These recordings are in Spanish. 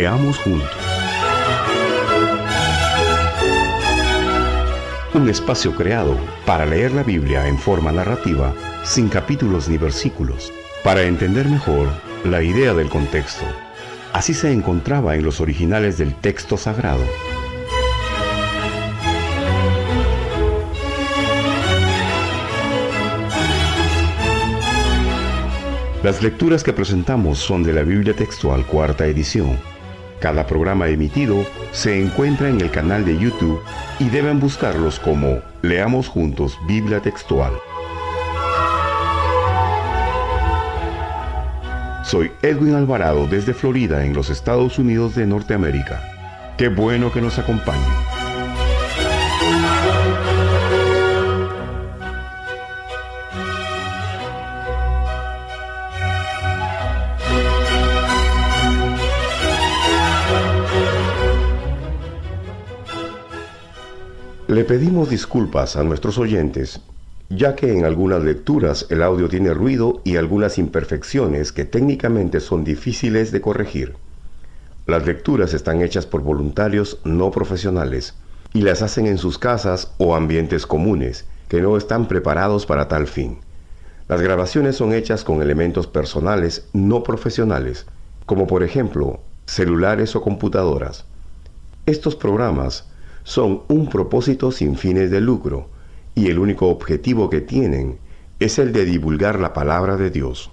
Leamos juntos. Un espacio creado para leer la Biblia en forma narrativa, sin capítulos ni versículos, para entender mejor la idea del contexto. Así se encontraba en los originales del texto sagrado. Las lecturas que presentamos son de la Biblia Textual Cuarta Edición. Cada programa emitido se encuentra en el canal de YouTube y deben buscarlos como Leamos Juntos Biblia Textual. Soy Edwin Alvarado desde Florida, en los Estados Unidos de Norteamérica. Qué bueno que nos acompañen. Le pedimos disculpas a nuestros oyentes, ya que en algunas lecturas el audio tiene ruido y algunas imperfecciones que técnicamente son difíciles de corregir. Las lecturas están hechas por voluntarios no profesionales y las hacen en sus casas o ambientes comunes que no están preparados para tal fin. Las grabaciones son hechas con elementos personales no profesionales, como por ejemplo celulares o computadoras. Estos programas son un propósito sin fines de lucro, y el único objetivo que tienen es el de divulgar la palabra de Dios.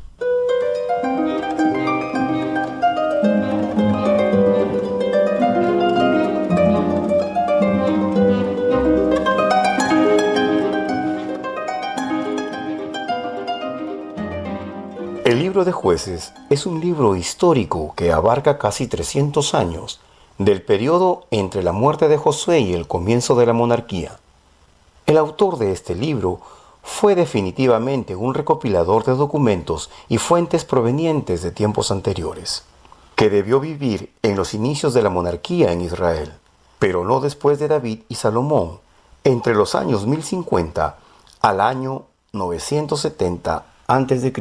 El libro de Jueces es un libro histórico que abarca casi 300 años del periodo entre la muerte de Josué y el comienzo de la monarquía. El autor de este libro fue definitivamente un recopilador de documentos y fuentes provenientes de tiempos anteriores, que debió vivir en los inicios de la monarquía en Israel, pero no después de David y Salomón, entre los años 1050 al año 970 a.C.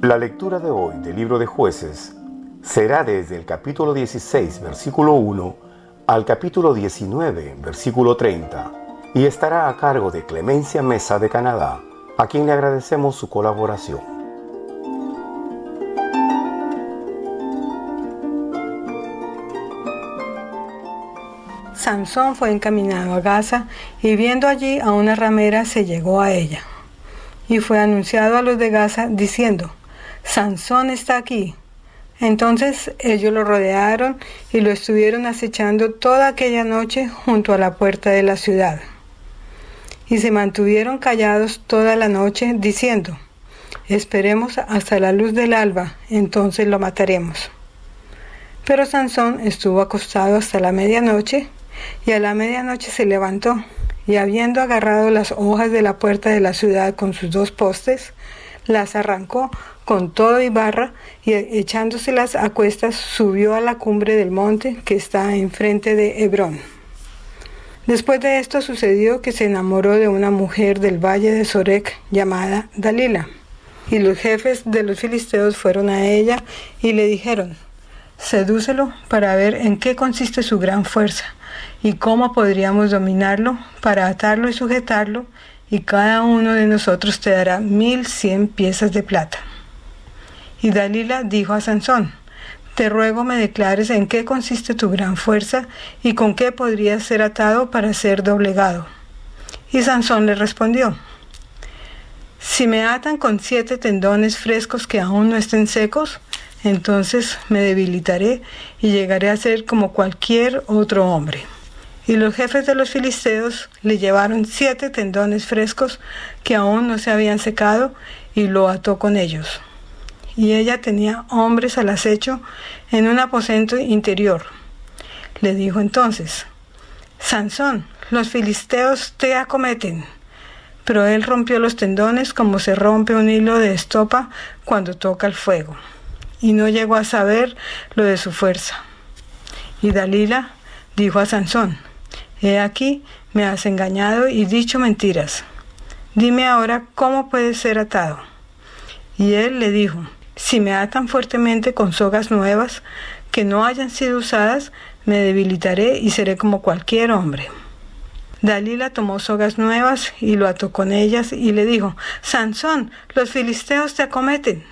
La lectura de hoy del libro de Jueces será desde el capítulo 16, versículo 1, al capítulo 19, versículo 30, y estará a cargo de Clemencia Mesa de Canadá, a quien le agradecemos su colaboración. Sansón fue encaminado a Gaza y viendo allí a una ramera se llegó a ella. Y fue anunciado a los de Gaza diciendo: Sansón está aquí. Entonces ellos lo rodearon y lo estuvieron acechando toda aquella noche junto a la puerta de la ciudad. Y se mantuvieron callados toda la noche, diciendo: esperemos hasta la luz del alba, entonces lo mataremos. Pero Sansón estuvo acostado hasta la medianoche, y a la medianoche se levantó, y habiendo agarrado las hojas de la puerta de la ciudad con sus dos postes, las arrancó con todo y barra, y echándoselas a cuestas subió a la cumbre del monte que está enfrente de Hebrón. Después de esto sucedió que se enamoró de una mujer del valle de Sorek llamada Dalila, y los jefes de los filisteos fueron a ella y le dijeron: sedúcelo para ver en qué consiste su gran fuerza y cómo podríamos dominarlo para atarlo y sujetarlo, y cada uno de nosotros te dará 1,100 piezas de plata. Y Dalila dijo a Sansón: te ruego me declares en qué consiste tu gran fuerza y con qué podrías ser atado para ser doblegado. Y Sansón le respondió: si me atan con 7 tendones frescos que aún no estén secos, entonces me debilitaré y llegaré a ser como cualquier otro hombre. Y los jefes de los filisteos le llevaron 7 tendones frescos que aún no se habían secado, y lo ató con ellos. Y ella tenía hombres al acecho en un aposento interior. Le dijo entonces: Sansón, los filisteos te acometen. Pero él rompió los tendones como se rompe un hilo de estopa cuando toca el fuego, y no llegó a saber lo de su fuerza. Y Dalila dijo a Sansón: he aquí, me has engañado y dicho mentiras. Dime ahora cómo puede ser atado. Y él le dijo: si me atan fuertemente con sogas nuevas que no hayan sido usadas, me debilitaré y seré como cualquier hombre. Dalila tomó sogas nuevas y lo ató con ellas y le dijo: Sansón, los filisteos te acometen.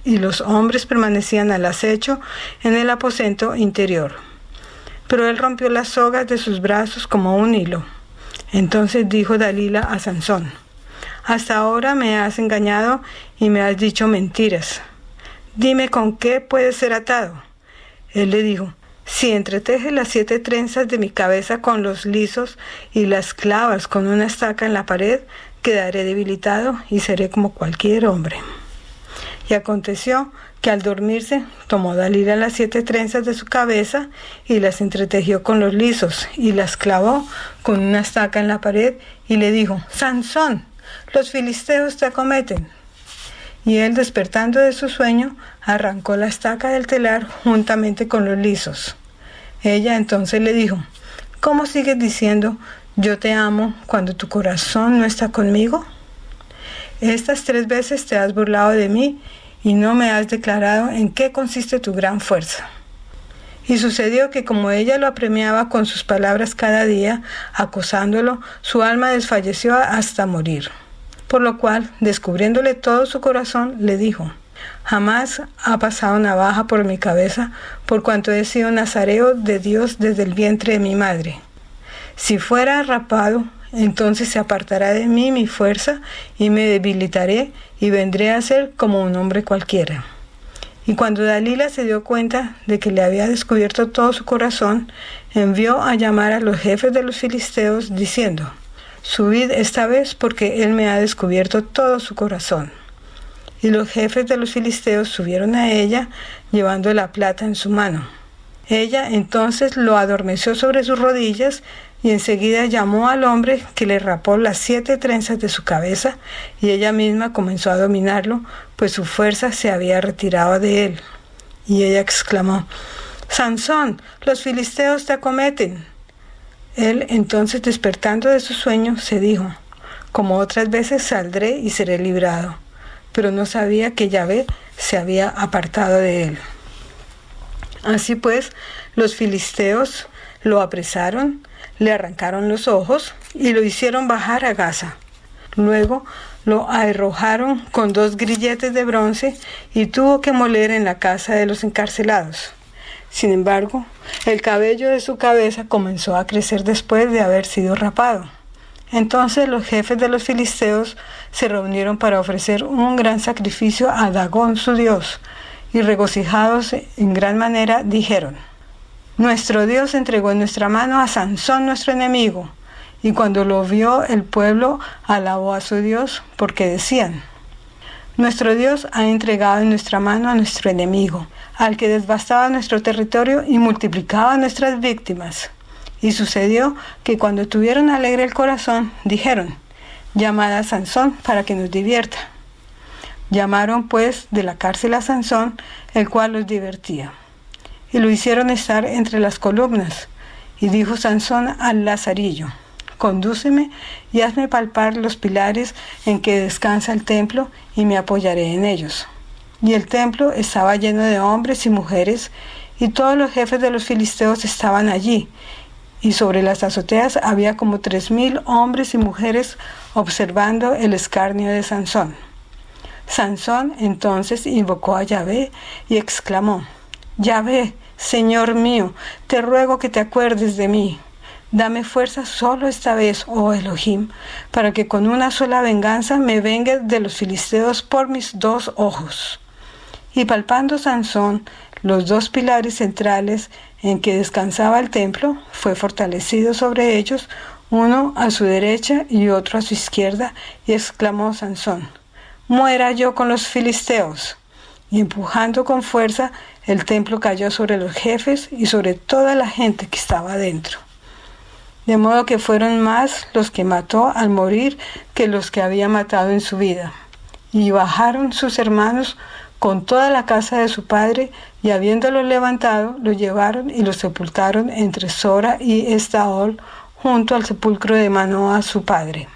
Y los hombres permanecían al acecho en el aposento interior. Pero él rompió las sogas de sus brazos como un hilo. Entonces dijo Dalila a Sansón: hasta ahora me has engañado y me has dicho mentiras. Dime con qué puede ser atado. Él le dijo: si entretejes las 7 trenzas de mi cabeza con los lisos y las clavas con una estaca en la pared, quedaré debilitado y seré como cualquier hombre. Y aconteció que al dormirse tomó Dalila las 7 trenzas de su cabeza y las entretejió con los lisos y las clavó con una estaca en la pared y le dijo: Sansón, los filisteos te acometen. Y él, despertando de su sueño, arrancó la estaca del telar juntamente con los lisos. Ella entonces le dijo: ¿cómo sigues diciendo yo te amo cuando tu corazón no está conmigo? Estas 3 veces te has burlado de mí y no me has declarado en qué consiste tu gran fuerza. Y sucedió que como ella lo apremiaba con sus palabras cada día, acosándolo, su alma desfalleció hasta morir. Por lo cual, descubriéndole todo su corazón, le dijo: jamás ha pasado navaja por mi cabeza, por cuanto he sido nazareo de Dios desde el vientre de mi madre. Si fuera rapado, entonces se apartará de mí mi fuerza y me debilitaré y vendré a ser como un hombre cualquiera. Y cuando Dalila se dio cuenta de que le había descubierto todo su corazón, envió a llamar a los jefes de los filisteos diciendo: subid esta vez porque él me ha descubierto todo su corazón. Y los jefes de los filisteos subieron a ella llevando la plata en su mano. Ella entonces lo adormeció sobre sus rodillas y enseguida llamó al hombre que le rapó las 7 trenzas de su cabeza y ella misma comenzó a dominarlo, pues su fuerza se había retirado de él. Y ella exclamó: Sansón, los filisteos te acometen. Él entonces, despertando de su sueño, se dijo: como otras veces saldré y seré librado. Pero no sabía que Yahvé se había apartado de él. Así pues, los filisteos lo apresaron, le arrancaron los ojos y lo hicieron bajar a Gaza. Luego lo arrojaron con 2 grilletes de bronce y tuvo que moler en la casa de los encarcelados. Sin embargo, el cabello de su cabeza comenzó a crecer después de haber sido rapado. Entonces los jefes de los filisteos se reunieron para ofrecer un gran sacrificio a Dagón su dios, y regocijados en gran manera dijeron: nuestro Dios entregó en nuestra mano a Sansón nuestro enemigo. Y cuando lo vio el pueblo, alabó a su Dios, porque decían: nuestro Dios ha entregado en nuestra mano a nuestro enemigo, al que devastaba nuestro territorio y multiplicaba nuestras víctimas. Y sucedió que cuando tuvieron alegre el corazón, dijeron: llamad a Sansón para que nos divierta. Llamaron pues de la cárcel a Sansón, el cual los divertía. Y lo hicieron estar entre las columnas. Y dijo Sansón al lazarillo: condúceme y hazme palpar los pilares en que descansa el templo, y me apoyaré en ellos. Y el templo estaba lleno de hombres y mujeres, y todos los jefes de los filisteos estaban allí, y sobre las azoteas había como 3,000 hombres y mujeres observando el escarnio de Sansón. Sansón entonces invocó a Yahvé y exclamó: Yahvé, Señor mío, te ruego que te acuerdes de mí. Dame fuerza solo esta vez, oh Elohim, para que con una sola venganza me vengue de los filisteos por mis 2 ojos. Y palpando Sansón los 2 pilares centrales en que descansaba el templo, fue fortalecido sobre ellos, uno a su derecha y otro a su izquierda, y exclamó Sansón: muera yo con los filisteos. Y empujando con fuerza, el templo cayó sobre los jefes y sobre toda la gente que estaba dentro. De modo que fueron más los que mató al morir que los que había matado en su vida. Y bajaron sus hermanos con toda la casa de su padre, y habiéndolo levantado, lo llevaron y lo sepultaron entre Sora y Estaol, junto al sepulcro de Manoa su padre.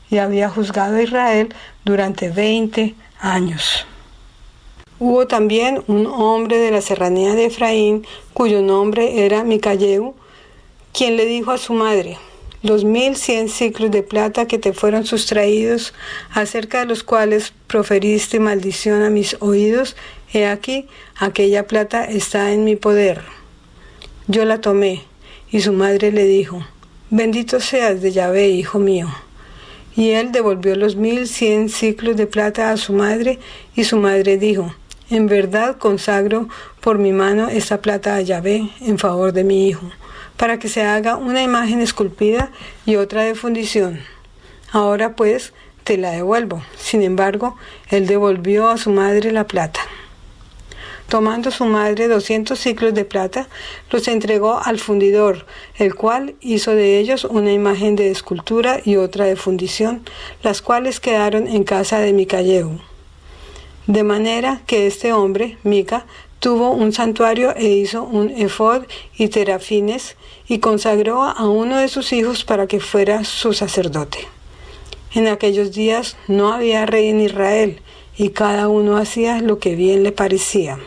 y había juzgado a Israel durante 20 años. Hubo también un hombre de la serranía de Efraín, cuyo nombre era Micayeu, quien le dijo a su madre: los 1100 siclos de plata que te fueron sustraídos, acerca de los cuales proferiste maldición a mis oídos, he aquí, aquella plata está en mi poder. Yo la tomé, y su madre le dijo: bendito seas de Yahvé, hijo mío. Y él devolvió los 1100 siclos de plata a su madre, y su madre dijo: en verdad consagro por mi mano esta plata a Yahvé en favor de mi hijo, para que se haga una imagen esculpida y otra de fundición. Ahora pues te la devuelvo. Sin embargo, él devolvió a su madre la plata. Tomando su madre 200 siclos de plata, los entregó al fundidor, el cual hizo de ellos una imagen de escultura y otra de fundición, las cuales quedaron en casa de Micayeu. De manera que este hombre, Mica, tuvo un santuario e hizo un efod y terafines, y consagró a uno de sus hijos para que fuera su sacerdote. En aquellos días no había rey en Israel, y cada uno hacía lo que bien le parecía.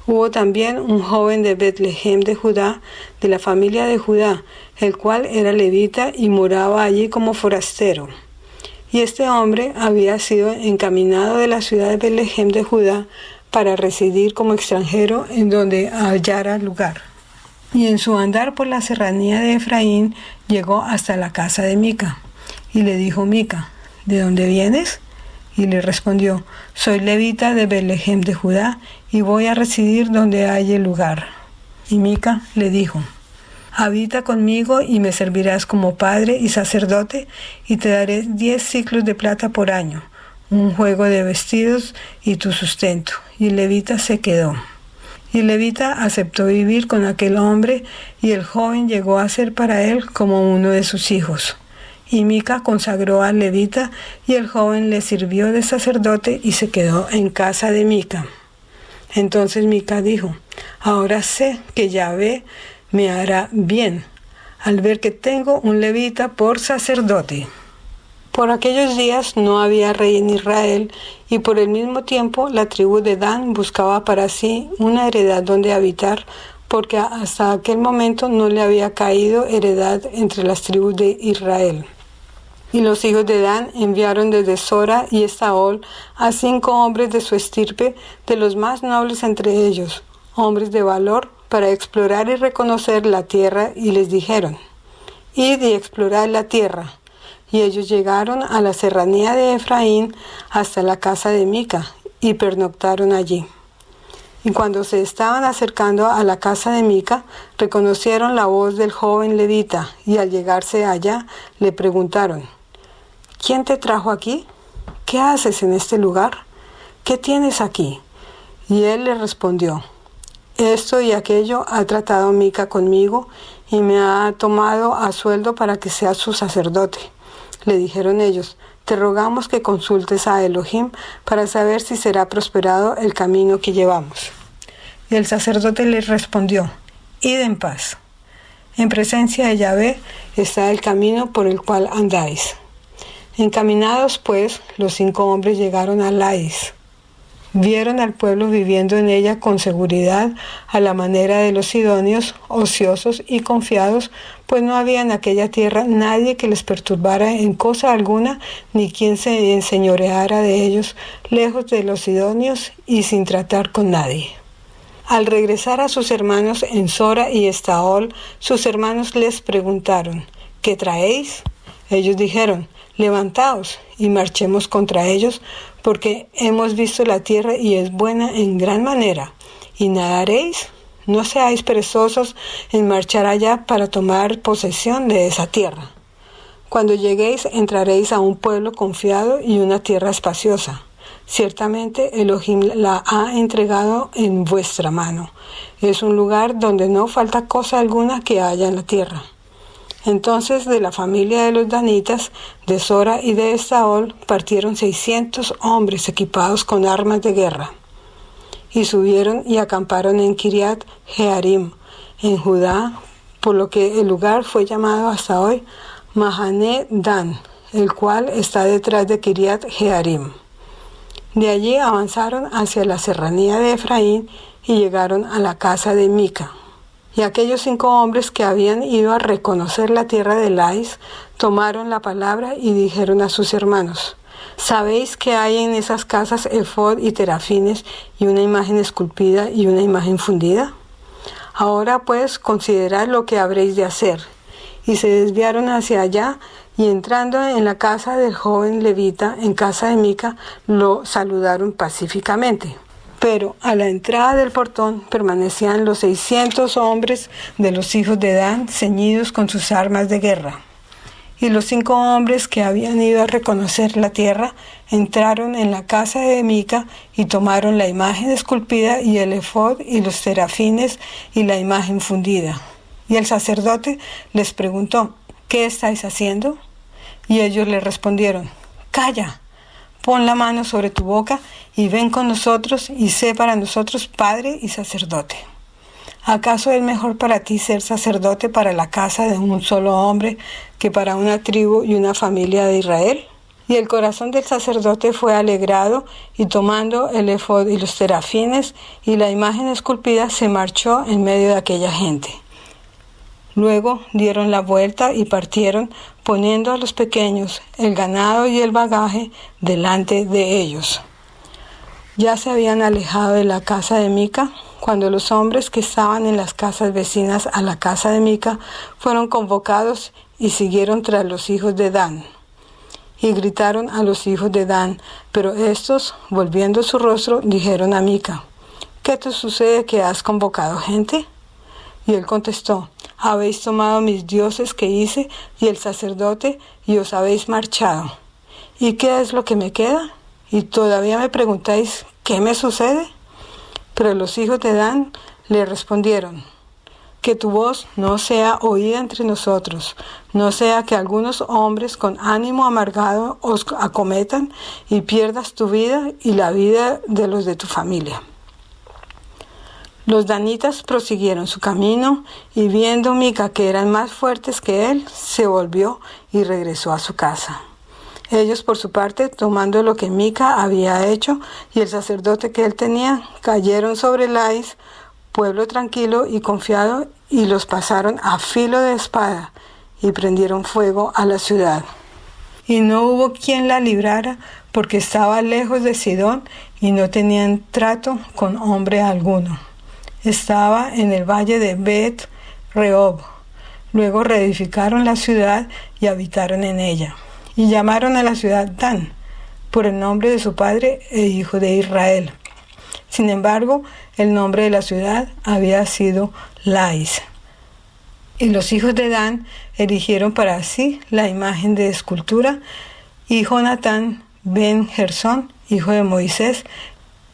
Hubo también un joven de Betlehem de Judá, de la familia de Judá, el cual era levita y moraba allí como forastero. Y este hombre había sido encaminado de la ciudad de Betlehem de Judá para residir como extranjero en donde hallara lugar. Y en su andar por la serranía de Efraín llegó hasta la casa de Mica. Y le dijo Mica: ¿de dónde vienes? Y le respondió: soy levita de Betlehem de Judá, y voy a residir donde halle lugar. Y Mica le dijo: habita conmigo y me servirás como padre y sacerdote, y te daré 10 siclos de plata por año, un juego de vestidos y tu sustento. Y el levita se quedó. Y el levita aceptó vivir con aquel hombre, y el joven llegó a ser para él como uno de sus hijos. Y Mica consagró al levita, y el joven le sirvió de sacerdote y se quedó en casa de Mica. Entonces Mica dijo: ahora sé que Yahvé me hará bien, al ver que tengo un levita por sacerdote. Por aquellos días no había rey en Israel, y por el mismo tiempo la tribu de Dan buscaba para sí una heredad donde habitar, porque hasta aquel momento no le había caído heredad entre las tribus de Israel. Y los hijos de Dan enviaron desde Sora y Estaol a 5 hombres de su estirpe, de los más nobles entre ellos, hombres de valor, para explorar y reconocer la tierra, y les dijeron: id y explorad la tierra. Y ellos llegaron a la serranía de Efraín hasta la casa de Mica, y pernoctaron allí. Y cuando se estaban acercando a la casa de Mica, reconocieron la voz del joven levita, y al llegarse allá le preguntaron: ¿quién te trajo aquí? ¿Qué haces en este lugar? ¿Qué tienes aquí? Y él le respondió: esto y aquello ha tratado Mica conmigo, y me ha tomado a sueldo para que sea su sacerdote. Le dijeron ellos: te rogamos que consultes a Elohim para saber si será prosperado el camino que llevamos. Y el sacerdote les respondió: id en paz. En presencia de Yahvé está el camino por el cual andáis. Encaminados pues, los 5 hombres llegaron a Lais. Vieron al pueblo viviendo en ella con seguridad, a la manera de los sidonios, ociosos y confiados, pues no había en aquella tierra nadie que les perturbara en cosa alguna, ni quien se enseñoreara de ellos, lejos de los sidonios y sin tratar con nadie. Al regresar a sus hermanos en Sora y Estaol, sus hermanos les preguntaron: ¿qué traéis? Ellos dijeron: levantaos y marchemos contra ellos, porque hemos visto la tierra y es buena en gran manera. ¿Y nadaréis? No seáis perezosos en marchar allá para tomar posesión de esa tierra. Cuando lleguéis entraréis a un pueblo confiado y una tierra espaciosa. Ciertamente Elohim la ha entregado en vuestra mano. Es un lugar donde no falta cosa alguna que haya en la tierra. Entonces de la familia de los danitas, de Sora y de Estaol, partieron 600 hombres equipados con armas de guerra. Y subieron y acamparon en Kiriat Jearim, en Judá, por lo que el lugar fue llamado hasta hoy Mahané Dan, el cual está detrás de Kiriat Jearim. De allí avanzaron hacia la serranía de Efraín y llegaron a la casa de Mica. Y aquellos 5 hombres que habían ido a reconocer la tierra de Lais tomaron la palabra y dijeron a sus hermanos: ¿Sabéis que hay en esas casas efod y terafines y una imagen esculpida y una imagen fundida? Ahora pues considerad lo que habréis de hacer. Y se desviaron hacia allá, y entrando en la casa del joven levita, en casa de Mica, lo saludaron pacíficamente. Pero a la entrada del portón permanecían los 600 hombres de los hijos de Dan, ceñidos con sus armas de guerra. Y los 5 hombres que habían ido a reconocer la tierra entraron en la casa de Mica y tomaron la imagen esculpida y el efod y los serafines y la imagen fundida. Y el sacerdote les preguntó: ¿qué estáis haciendo? Y ellos le respondieron: calla, pon la mano sobre tu boca y ven con nosotros y sé para nosotros padre y sacerdote. ¿Acaso es mejor para ti ser sacerdote para la casa de un solo hombre que para una tribu y una familia de Israel? Y el corazón del sacerdote fue alegrado, y tomando el efod y los terafines y la imagen esculpida, se marchó en medio de aquella gente. Luego dieron la vuelta y partieron, poniendo a los pequeños, el ganado y el bagaje delante de ellos. Ya se habían alejado de la casa de Mica, cuando los hombres que estaban en las casas vecinas a la casa de Mica fueron convocados y siguieron tras los hijos de Dan. Y gritaron a los hijos de Dan, pero estos, volviendo su rostro, dijeron a Mica: ¿qué te sucede que has convocado gente? Y él contestó: habéis tomado mis dioses que hice y el sacerdote, y os habéis marchado. ¿Y qué es lo que me queda? Y todavía me preguntáis: ¿qué me sucede? Pero los hijos de Dan le respondieron: que tu voz no sea oída entre nosotros, no sea que algunos hombres con ánimo amargado os acometan y pierdas tu vida y la vida de los de tu familia. Los danitas prosiguieron su camino, y viendo Mica que eran más fuertes que él, se volvió y regresó a su casa. Ellos, por su parte, tomando lo que Mica había hecho y el sacerdote que él tenía, cayeron sobre Lais, pueblo tranquilo y confiado, y los pasaron a filo de espada, y prendieron fuego a la ciudad. Y no hubo quien la librara, porque estaba lejos de Sidón, y no tenían trato con hombre alguno. Estaba en el valle de Bet Rehob. Luego reedificaron la ciudad y habitaron en ella. Y llamaron a la ciudad Dan, por el nombre de su padre e hijo de Israel. Sin embargo, el nombre de la ciudad había sido Lais. Y los hijos de Dan erigieron para sí la imagen de escultura, y Jonatán ben Gersón, hijo de Moisés,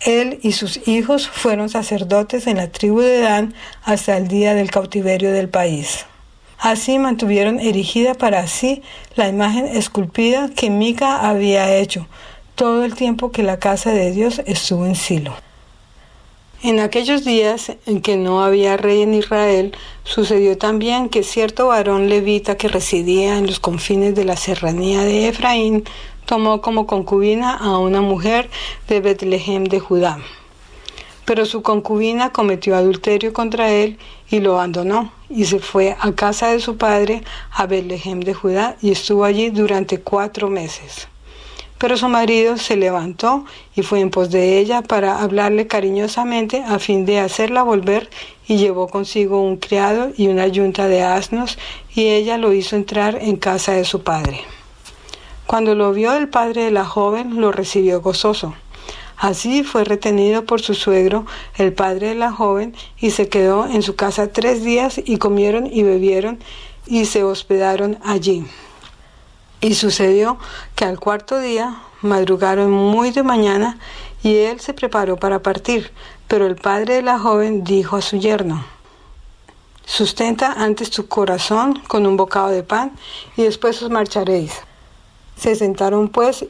él y sus hijos fueron sacerdotes en la tribu de Dan hasta el día del cautiverio del país. Así mantuvieron erigida para sí la imagen esculpida que Mica había hecho todo el tiempo que la casa de Dios estuvo en Silo. En aquellos días en que no había rey en Israel, sucedió también que cierto varón levita que residía en los confines de la serranía de Efraín tomó como concubina a una mujer de Betlehem de Judá. Pero su concubina cometió adulterio contra él y lo abandonó, y se fue a casa de su padre a Betlehem de Judá, y estuvo allí durante 4 meses. Pero su marido se levantó y fue en pos de ella para hablarle cariñosamente a fin de hacerla volver, y llevó consigo un criado y una yunta de asnos, y ella lo hizo entrar en casa de su padre. Cuando lo vio el padre de la joven, lo recibió gozoso. Así fue retenido por su suegro, el padre de la joven, y se quedó en su casa 3 días, y comieron y bebieron, y se hospedaron allí. Y sucedió que al 4.º día madrugaron muy de mañana, y él se preparó para partir, pero el padre de la joven dijo a su yerno: sustenta antes tu corazón con un bocado de pan, y después os marcharéis. Se sentaron pues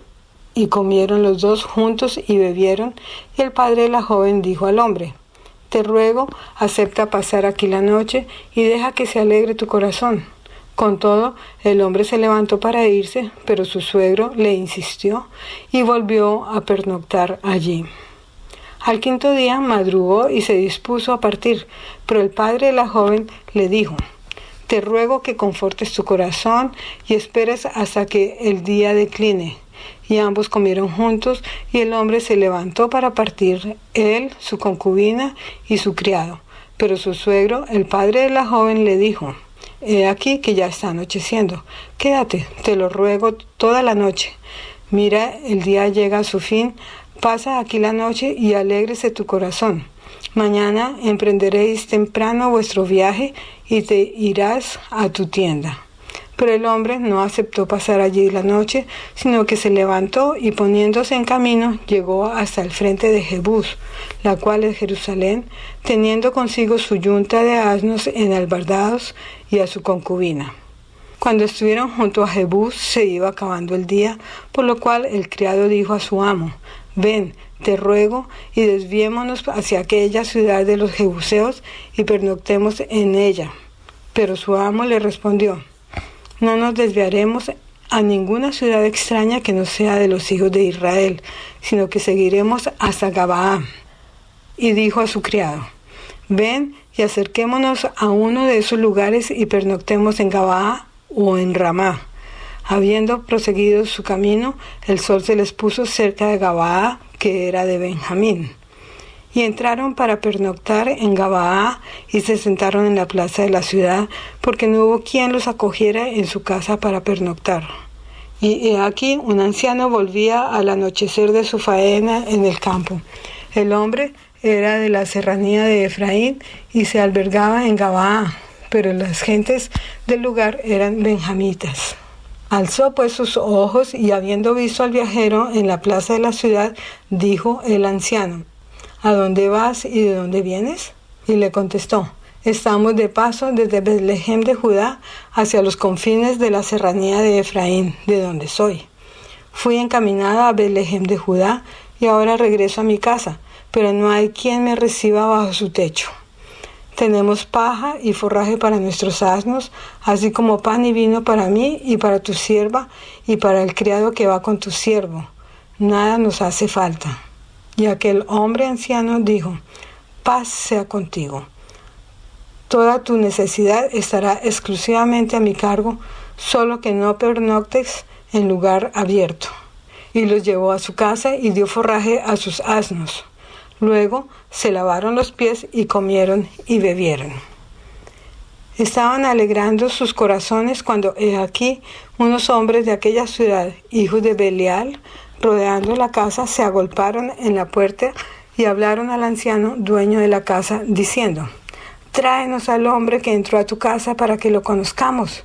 y comieron los dos juntos y bebieron, y el padre de la joven dijo al hombre: te ruego, acepta pasar aquí la noche y deja que se alegre tu corazón, Con todo, el hombre se levantó para irse, pero su suegro le insistió y volvió a pernoctar allí. Al quinto día madrugó y se dispuso a partir, pero el padre de la joven le dijo: «Te ruego que confortes tu corazón y esperes hasta que el día decline». Y ambos comieron juntos, y el hombre se levantó para partir, él, su concubina y su criado. Pero su suegro, el padre de la joven, le dijo: «He aquí que ya está anocheciendo. Quédate, te lo ruego, toda la noche. Mira, el día llega a su fin. Pasa aquí la noche y alégrese tu corazón. Mañana emprenderéis temprano vuestro viaje y te irás a tu tienda». Pero el hombre no aceptó pasar allí la noche, sino que se levantó y poniéndose en camino llegó hasta el frente de Jebús, la cual es Jerusalén, teniendo consigo su yunta de asnos enalbardados y a su concubina. Cuando estuvieron junto a Jebús se iba acabando el día, por lo cual el criado dijo a su amo: «Ven, te ruego, y desviémonos hacia aquella ciudad de los jebuseos y pernoctemos en ella». Pero su amo le respondió: «No nos desviaremos a ninguna ciudad extraña que no sea de los hijos de Israel, sino que seguiremos hasta Gabaa». Y dijo a su criado: «Ven y acerquémonos a uno de esos lugares y pernoctemos en Gabaa o en Ramá». Habiendo proseguido su camino, el sol se les puso cerca de Gabaa, que era de Benjamín. Y entraron para pernoctar en Gabaa y se sentaron en la plaza de la ciudad, porque no hubo quien los acogiera en su casa para pernoctar. Y he aquí un anciano volvía al anochecer de su faena en el campo. El hombre era de la serranía de Efraín y se albergaba en Gabaa, pero las gentes del lugar eran benjamitas. Alzó pues sus ojos y habiendo visto al viajero en la plaza de la ciudad, dijo el anciano: «¿A dónde vas y de dónde vienes?». Y le contestó: «Estamos de paso desde Betlehem de Judá hacia los confines de la serranía de Efraín, de donde soy. Fui encaminada a Betlehem de Judá y ahora regreso a mi casa, pero no hay quien me reciba bajo su techo. Tenemos paja y forraje para nuestros asnos, así como pan y vino para mí y para tu sierva y para el criado que va con tu siervo. Nada nos hace falta». Y aquel hombre anciano dijo: «Paz sea contigo. Toda tu necesidad estará exclusivamente a mi cargo, solo que no pernoctes en lugar abierto». Y los llevó a su casa y dio forraje a sus asnos. Luego se lavaron los pies y comieron y bebieron. Estaban alegrando sus corazones cuando he aquí unos hombres de aquella ciudad, hijos de Belial, rodeando la casa, se agolparon en la puerta y hablaron al anciano, dueño de la casa, diciendo: «Tráenos al hombre que entró a tu casa para que lo conozcamos».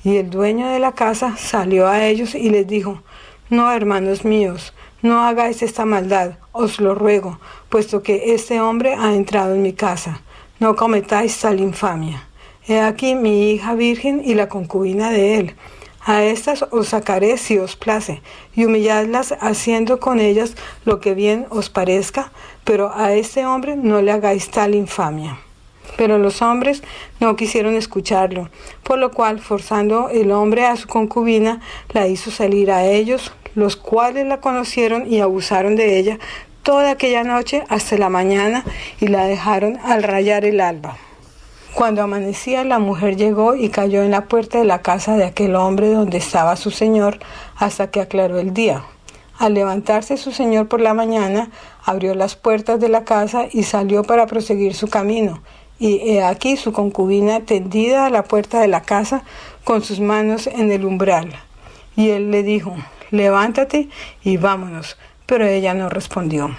Y el dueño de la casa salió a ellos y les dijo: «No, hermanos míos, no hagáis esta maldad, os lo ruego, puesto que este hombre ha entrado en mi casa. No cometáis tal infamia. He aquí mi hija virgen y la concubina de él. A estas os sacaré si os place, y humilladlas haciendo con ellas lo que bien os parezca, pero a este hombre no le hagáis tal infamia». Pero los hombres no quisieron escucharlo, por lo cual, forzando el hombre a su concubina, la hizo salir a ellos, los cuales la conocieron y abusaron de ella toda aquella noche hasta la mañana, y la dejaron al rayar el alba. Cuando amanecía, la mujer llegó y cayó en la puerta de la casa de aquel hombre donde estaba su señor hasta que aclaró el día. Al levantarse su señor por la mañana, abrió las puertas de la casa y salió para proseguir su camino. Y he aquí su concubina tendida a la puerta de la casa con sus manos en el umbral. Y él le dijo: «Levántate y vámonos». Pero ella no respondió.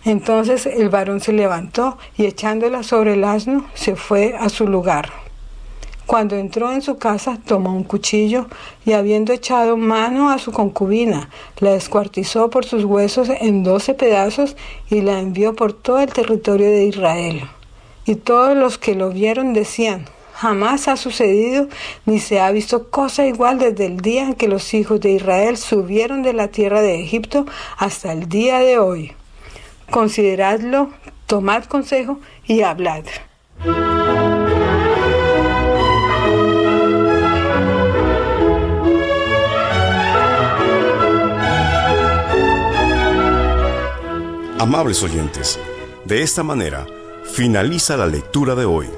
Entonces el varón se levantó y echándola sobre el asno se fue a su lugar. Cuando entró en su casa, tomó un cuchillo y habiendo echado mano a su concubina, la descuartizó por sus huesos en 12 pedazos y la envió por todo el territorio de Israel. Y todos los que lo vieron decían: «Jamás ha sucedido ni se ha visto cosa igual desde el día en que los hijos de Israel subieron de la tierra de Egipto hasta el día de hoy. Consideradlo, tomad consejo y hablad». Amables oyentes, de esta manera finaliza la lectura de hoy.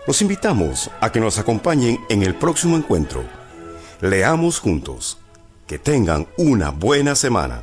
Los invitamos a que nos acompañen en el próximo encuentro. Leamos juntos. Que tengan una buena semana.